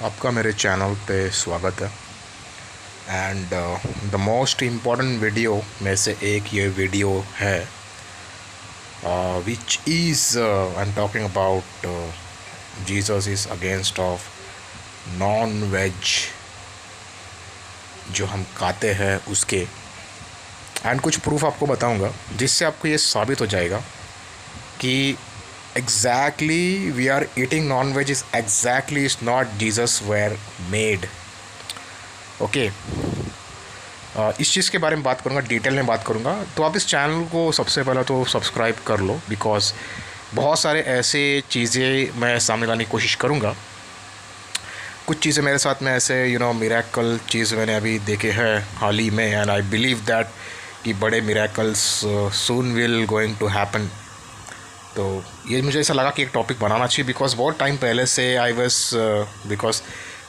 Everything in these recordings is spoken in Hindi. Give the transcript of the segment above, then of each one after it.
आपका मेरे चैनल पे स्वागत है। And the most important video में से एक ये वीडियो है which is I am talking about Jesus is against of non veg जो हम खाते हैं उसके। एंड कुछ प्रूफ आपको बताऊंगा जिससे आपको ये साबित हो जाएगा कि exactly we are eating non veg is exactly is not Jesus were made. Okay, इस चीज़ के बारे में बात करूँगा, डिटेल में बात करूँगा। तो आप इस चैनल को सबसे पहले तो सब्सक्राइब कर लो, बिकॉज बहुत सारे ऐसे चीज़ें मैं सामने लाने की कोशिश करूँगा। कुछ चीज़ें मेरे साथ में ऐसे मिरेकल चीज़ मैंने अभी देखे हैं हाल ही में, एंड आई बिलीव दैट कि बड़े miracles soon will going to happen. तो ये मुझे ऐसा लगा कि एक टॉपिक बनाना चाहिए, बिकॉज बहुत टाइम पहले से आई वॉज बिकॉज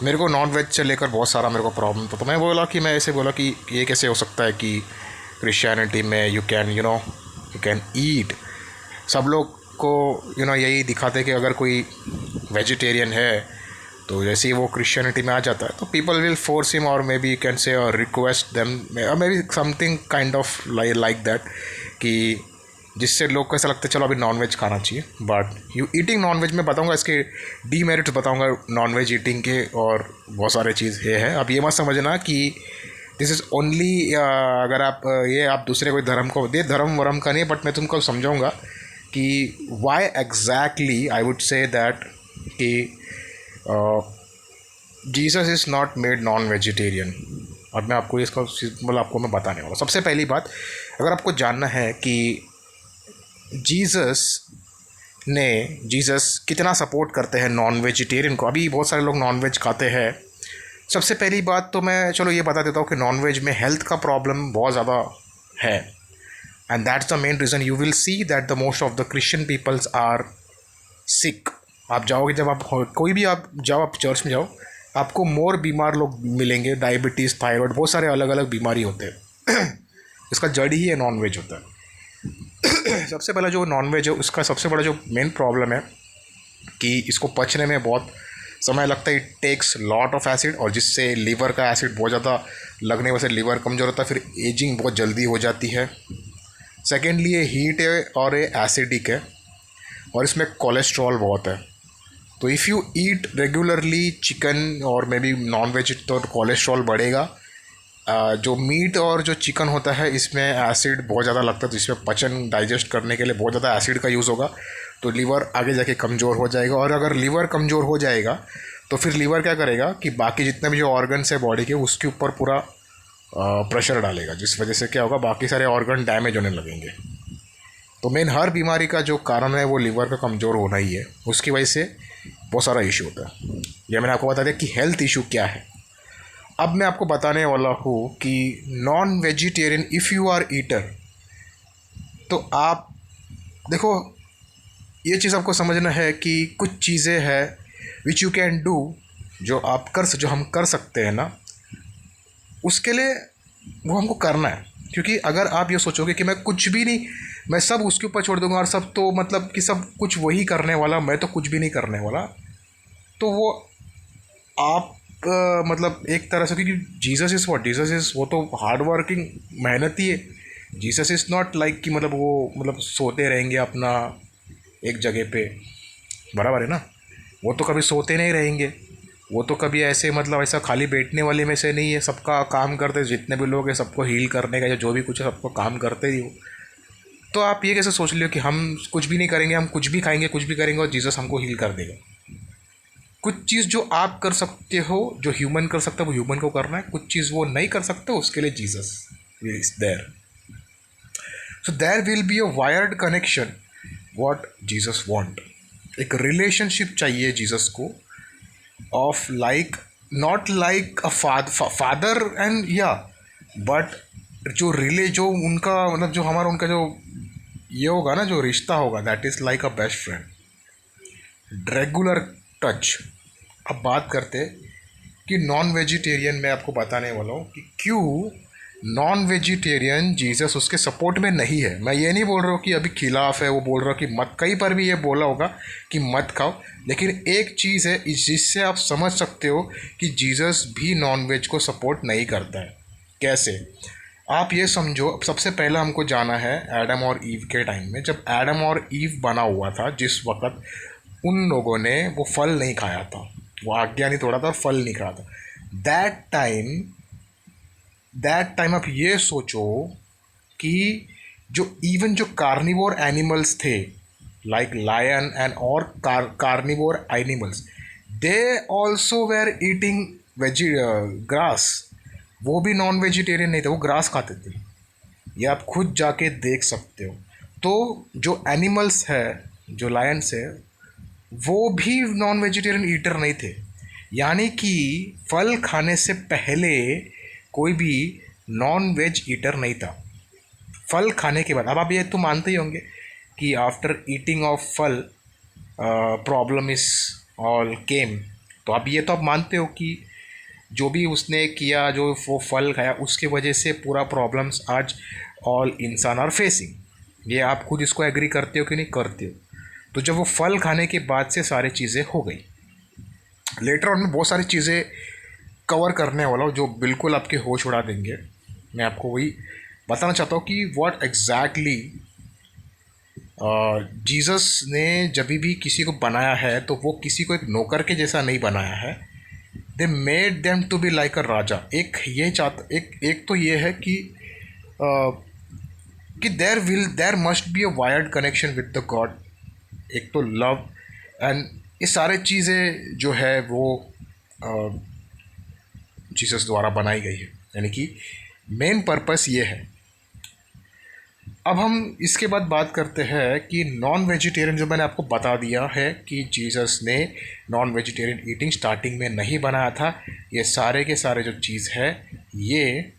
मेरे को नॉन वेज से लेकर बहुत सारा मेरे को प्रॉब्लम था। तो मैं बोला कि मैं ऐसे बोला कि ये कैसे हो सकता है कि क्रिश्चियनिटी में यू कैन ईट। सब लोग को यही दिखाते कि अगर कोई वेजिटेरियन है तो जैसे ही वो क्रिश्चियनिटी में आ जाता है तो पीपल विल फोर्स हिम, और may be you can say और request them, may be something kind of like that, कि जिससे लोग को ऐसा लगता है चलो अभी नॉन वेज खाना चाहिए। But you eating non veg में बताऊंगा, इसके डीमेरिट्स बताऊंगा नॉन वेज ईटिंग के, और बहुत सारे चीज़ ये है। अब ये मत समझना कि दिस इज़ ओनली अगर आप ये आप दूसरे कोई धर्म को दे, धर्म वरम का नहीं, बट मैं तुमको समझाऊंगा कि why exactly I would say that कि Jesus is not made non vegetarian. और मैं आपको इसका सिंपल आपको मैं बताने वाला। सबसे पहली बात, अगर आपको जानना है कि जीसस कितना सपोर्ट करते हैं नॉन वेजिटेरियन को, अभी बहुत सारे लोग नॉन वेज खाते हैं। सबसे पहली बात तो मैं चलो ये बता देता हूँ कि नॉन वेज में हेल्थ का प्रॉब्लम बहुत ज़्यादा है, and that's the main reason you will see that the most of the Christian peoples are sick. आप जाओगे, जब आप कोई भी आप जाओ, आप चर्च में जाओ, आपको मोर बीमार लोग मिलेंगे, डायबिटीज़, थायराइड, बहुत सारे अलग अलग बीमारी होते हैं। इसका जड़ ही है नॉन वेज होता है। सबसे पहला जो नॉन वेज है उसका सबसे बड़ा जो मेन प्रॉब्लम है कि इसको पचने में बहुत समय लगता है। It takes lot of acid, और जिससे लीवर का एसिड बहुत ज़्यादा लगने वजह से लीवर कमज़ोर होता है, फिर एजिंग बहुत जल्दी हो जाती है। सेकेंडली ये हीट है और ये एसिडिक है, और इसमें कोलेस्ट्रॉल बहुत है। तो if you eat regularly chicken और मे बी नॉन वेज तो कोलेस्ट्रॉल बढ़ेगा। जो मीट और जो चिकन होता है इसमें एसिड बहुत ज़्यादा लगता है, तो इसमें पचन डाइजेस्ट करने के लिए बहुत ज़्यादा एसिड का यूज़ होगा, तो लीवर आगे जाके कमज़ोर हो जाएगा। और अगर लीवर कमज़ोर हो जाएगा तो फिर लीवर क्या करेगा कि बाकी जितने भी जो ऑर्गन्स है बॉडी के उसके ऊपर पूरा प्रेशर डालेगा, जिस वजह से क्या होगा, बाकी सारे ऑर्गन डैमेज होने लगेंगे। तो मेन हर बीमारी का जो कारण है वो लीवर का कमज़ोर होना ही है, उसकी वजह से बहुत सारा इशू होता है। यह मैंने आपको बता दिया कि हेल्थ इशू क्या है। अब मैं आपको बताने वाला हूँ कि non vegetarian if you are eater, तो आप देखो, ये चीज़ आपको समझना है कि कुछ चीज़ें हैं विच यू कैन डू, जो हम कर सकते हैं ना, उसके लिए वो हमको करना है। क्योंकि अगर आप ये सोचोगे कि मैं कुछ भी नहीं, मैं सब उसके ऊपर छोड़ दूंगा और सब तो मतलब कि सब कुछ वही करने वाला, मैं तो कुछ भी नहीं करने वाला, तो वो आप मतलब एक तरह से, क्योंकि जीसस इज़ वो तो हार्ड वर्किंग मेहनती है। जीसस इज़ नॉट लाइक कि मतलब वो मतलब सोते रहेंगे अपना एक जगह पे, बराबर है ना। वो तो कभी सोते नहीं रहेंगे, वो तो कभी ऐसे मतलब ऐसा खाली बैठने वाले में से नहीं है, सबका काम करते, जितने भी लोग हैं सबको हील करने का या जो भी कुछ है सबको काम करते ही हो। तो आप ये कैसे सोच लियो कि हम कुछ भी नहीं करेंगे, हम कुछ भी खाएंगे, कुछ भी करेंगे और जीसस हमको हील कर देगा। कुछ चीज़ जो आप कर सकते हो, जो ह्यूमन कर सकता है वो ह्यूमन को करना है, कुछ चीज़ वो नहीं कर सकते, उसके लिए Jesus is there. So there will be a wired connection what Jesus want. एक रिलेशनशिप चाहिए जीसस को, of like, not like a father and या, बट जो जो उनका मतलब जो हमारा उनका जो ये होगा ना, जो रिश्ता होगा, that is like a best friend, regular touch. अब बात करते कि नॉन वेजिटेरियन, मैं आपको बताने वाला हूँ कि क्यों नॉन वेजिटेरियन जीसस उसके सपोर्ट में नहीं है। मैं ये नहीं बोल रहा हूँ कि अभी खिलाफ है, वो बोल रहा हूँ कि मत, कहीं पर भी ये बोला होगा कि मत खाओ, लेकिन एक चीज़ है जिससे आप समझ सकते हो कि जीसस भी नॉन वेज को सपोर्ट नहीं करता है। कैसे? आप ये समझो, सबसे पहले हमको जाना है एडम और ईव के टाइम में। जब एडम और ईव बना हुआ था, जिस वक्त उन लोगों ने वो फल नहीं खाया था, वो आज्ञा नहीं तोड़ा था और फल नहीं खाया था, दैट टाइम आप ये सोचो कि जो इवन जो कार्निवोर एनिमल्स थे, लाइक लायन एंड और carnivore animals, they also were eating veggie grass. वो भी नॉन वेजिटेरियन नहीं थे, वो ग्रास खाते थे। ये आप खुद जाके देख सकते हो। तो जो एनिमल्स है, जो लायंस है, वो भी नॉन वेजिटेरियन ईटर नहीं थे। यानी कि फल खाने से पहले कोई भी नॉन वेज ईटर नहीं था। फल खाने के बाद, अब आप ये तो मानते ही होंगे कि आफ्टर ईटिंग ऑफ फल प्रॉब्लम इज ऑल केम। तो अब ये तो आप मानते हो कि जो भी उसने किया, जो वो फल खाया, उसके वजह से पूरा प्रॉब्लम्स आज ऑल इंसान आर फेसिंग। ये आप खुद इसको एग्री करते हो कि नहीं करते हो? तो जब वो फल खाने के बाद से सारी चीज़ें हो गई। लेटर ऑन में बहुत सारी चीज़ें कवर करने वाला हूँ जो बिल्कुल आपके होश उड़ा देंगे। मैं आपको वही बताना चाहता हूँ कि व्हाट एग्जैक्टली जीसस ने जब भी किसी को बनाया है तो वो किसी को एक नौकर के जैसा नहीं बनाया है। They made them to be like a raja. एक तो ये है कि there must be a wired connection with the God. एक तो लव एंड ये सारे चीज़ें जो है वो जीसस द्वारा बनाई गई है, यानी कि मेन पर्पस ये है। अब हम इसके बाद बात करते हैं कि नॉन वेजिटेरियन, जो मैंने आपको बता दिया है कि जीसस ने नॉन वेजिटेरियन ईटिंग स्टार्टिंग में नहीं बनाया था। ये सारे के सारे जो चीज़ है ये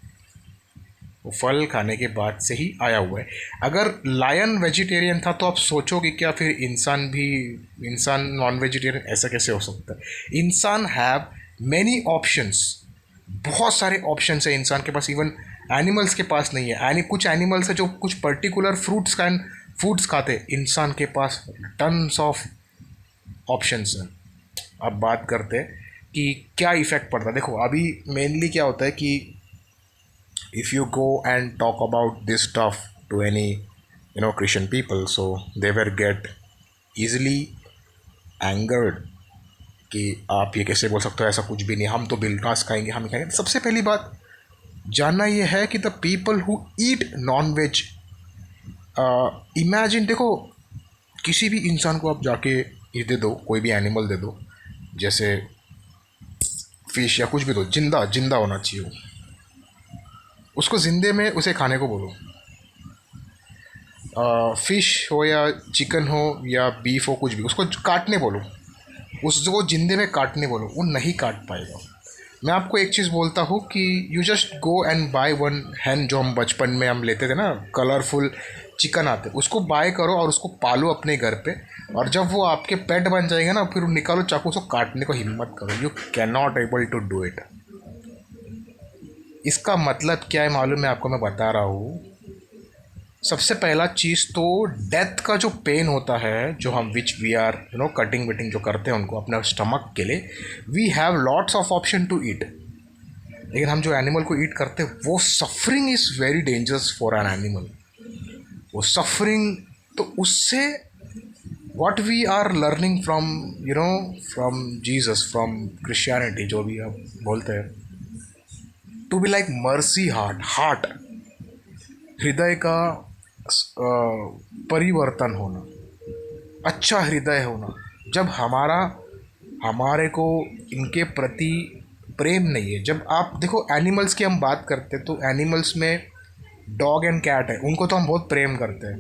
वो फल खाने के बाद से ही आया हुआ है। अगर लायन वेजिटेरियन था तो आप सोचोगे क्या फिर इंसान नॉन वेजिटेरियन ऐसा कैसे हो सकता है? इंसान हैव मैनी ऑप्शंस, बहुत सारे ऑप्शंस है इंसान के पास, इवन एनिमल्स के पास नहीं है। कुछ एनिमल्स है जो कुछ पर्टिकुलर फूड्स खाते हैं, इंसान के पास टन्स ऑफ ऑप्शंस हैं। अब बात करते हैं कि क्या इफ़ेक्ट पड़ता है। देखो अभी मेनली क्या होता है कि if you go and talk about this stuff to any Christian people, so they will get easily angered कि आप ये कैसे बोल सकते हो, ऐसा कुछ भी नहीं, हम तो बिलकास खाएंगे, हम खाएंगे। सबसे पहली बात जानना ये है कि the people who eat non veg, imagine, देखो किसी भी इंसान को आप जाके ये दे दो, कोई भी एनिमल दे दो, जैसे फिश या कुछ भी दो, जिंदा होना चाहिए वो, उसको ज़िंदे में उसे खाने को बोलो। फ़िश हो या चिकन हो या बीफ हो, कुछ भी, उसको काटने बोलो, उसको ज़िंदे में काटने बोलो, वो नहीं काट पाएगा। मैं आपको एक चीज़ बोलता हूँ कि you just go and buy one हैन, जो हम बचपन में हम लेते थे ना, कलरफुल चिकन आते, उसको बाय करो और उसको पालो अपने घर पे, और जब वो आपके पेट बन जाएगा ना, फिर निकालो चाकू, उसको काटने को हिम्मत करो। You can not able to do it. इसका मतलब क्या है मालूम है आपको? मैं बता रहा हूँ। सबसे पहला चीज़ तो डेथ का जो पेन होता है, जो हम विच वी आर कटिंग विटिंग जो करते हैं उनको अपने स्टमक के लिए, we have lots of option to eat. लेकिन हम जो एनिमल को ईट करते हैं, वो suffering is very dangerous for an animal. वो सफरिंग, तो उससे what we are learning from Jesus, from Christianity, जो भी आप बोलते हैं, to be like mercy heart, हृदय का परिवर्तन होना, अच्छा हृदय होना। जब हमारे को इनके प्रति प्रेम नहीं है। जब आप देखो एनिमल्स की हम बात करते हैं, तो एनिमल्स में डॉग एंड कैट है, उनको तो हम बहुत प्रेम करते हैं,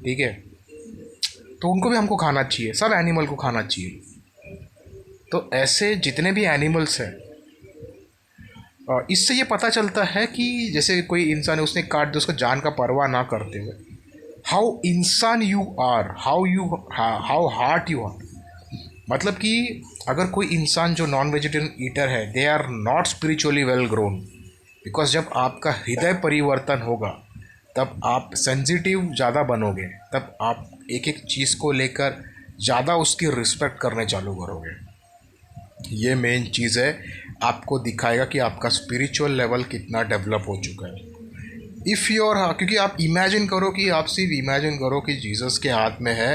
ठीक है, तो उनको भी हमको खाना चाहिए, सब एनिमल को खाना चाहिए। तो ऐसे जितने भी एनिमल्स हैं, इससे ये पता चलता है कि जैसे कोई इंसान है, उसने काट दिया, उसका जान का परवाह ना करते हुए, हाउ इंसान you are, how heart you are. मतलब कि अगर कोई इंसान जो नॉन वेजिटेरियन ईटर है, they are not spiritually well grown, because जब आपका हृदय परिवर्तन होगा तब आप सेंसिटिव ज़्यादा बनोगे, तब आप एक एक चीज़ को लेकर ज़्यादा उसकी रिस्पेक्ट करने चालू करोगे। ये मेन चीज़ है, आपको दिखाएगा कि आपका स्पिरिचुअल लेवल कितना डेवलप हो चुका है। इफ़ योर, हाँ, क्योंकि आप इमेजिन करो कि आप सिर्फ इमेजिन करो कि जीसस के हाथ में है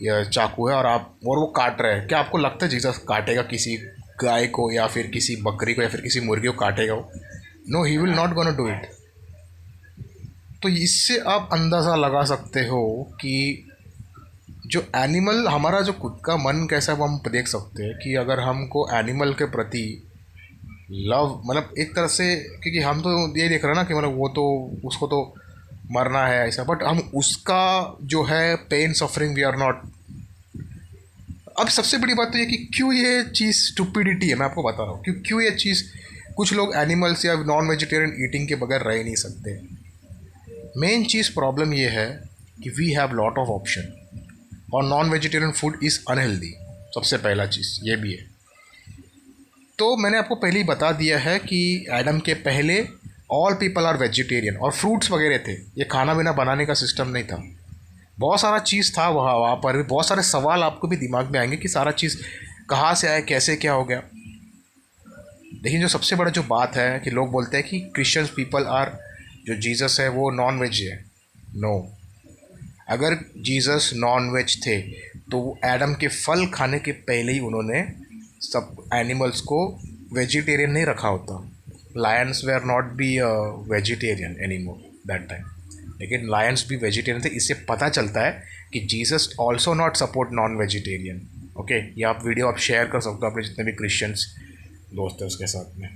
या चाकू है और वो काट रहा है, क्या आपको लगता है जीसस काटेगा किसी गाय को या फिर किसी बकरी को या फिर किसी मुर्गी को काटेगा वो? No, he will not gonna do it. तो इससे आप अंदाज़ा लगा सकते हो कि जो एनिमल, हमारा जो खुद का मन कैसा है वो हम देख सकते हैं कि अगर हमको एनिमल के प्रति लव, मतलब एक तरह से, क्योंकि हम तो ये देख रहे हैं ना कि मतलब वो तो, उसको तो मरना है ऐसा, बट हम उसका जो है pain suffering we are not. अब सबसे बड़ी बात तो ये कि क्यों ये चीज़ स्टुपिडिटी है, मैं आपको बता रहा हूँ क्यों ये चीज़, कुछ लोग एनिमल्स या नॉन वेजिटेरियन ईटिंग के बगैर रह ही नहीं सकते। मेन चीज़ प्रॉब्लम ये है कि we have lot of option और non vegetarian food is unhealthy, सबसे पहला चीज़ ये भी है। तो मैंने आपको पहले ही बता दिया है कि एडम के पहले ऑल पीपल आर वेजिटेरियन और फ्रूट्स वगैरह थे, ये खाना पीना बनाने का सिस्टम नहीं था। बहुत सारा चीज़ था वहाँ पर भी, बहुत सारे सवाल आपको भी दिमाग में आएंगे कि सारा चीज़ कहाँ से आया, कैसे क्या हो गया। लेकिन जो सबसे बड़ा जो बात है कि लोग बोलते हैं कि क्रिश्चियंस पीपल आर, जो जीसस है वो नॉन वेज है। नो, अगर जीसस नॉन वेज थे तो वो एडम के फल खाने के पहले ही उन्होंने सब एनिमल्स को वेजिटेरियन नहीं रखा होता। Lions were not be vegetarian any more that time, लेकिन लायंस भी वेजिटेरियन थे। इससे पता चलता है कि Jesus also not support non vegetarian. Okay, ये आप वीडियो आप शेयर कर सकते हो अपने जितने भी क्रिश्चियंस दोस्त हैं उसके साथ में।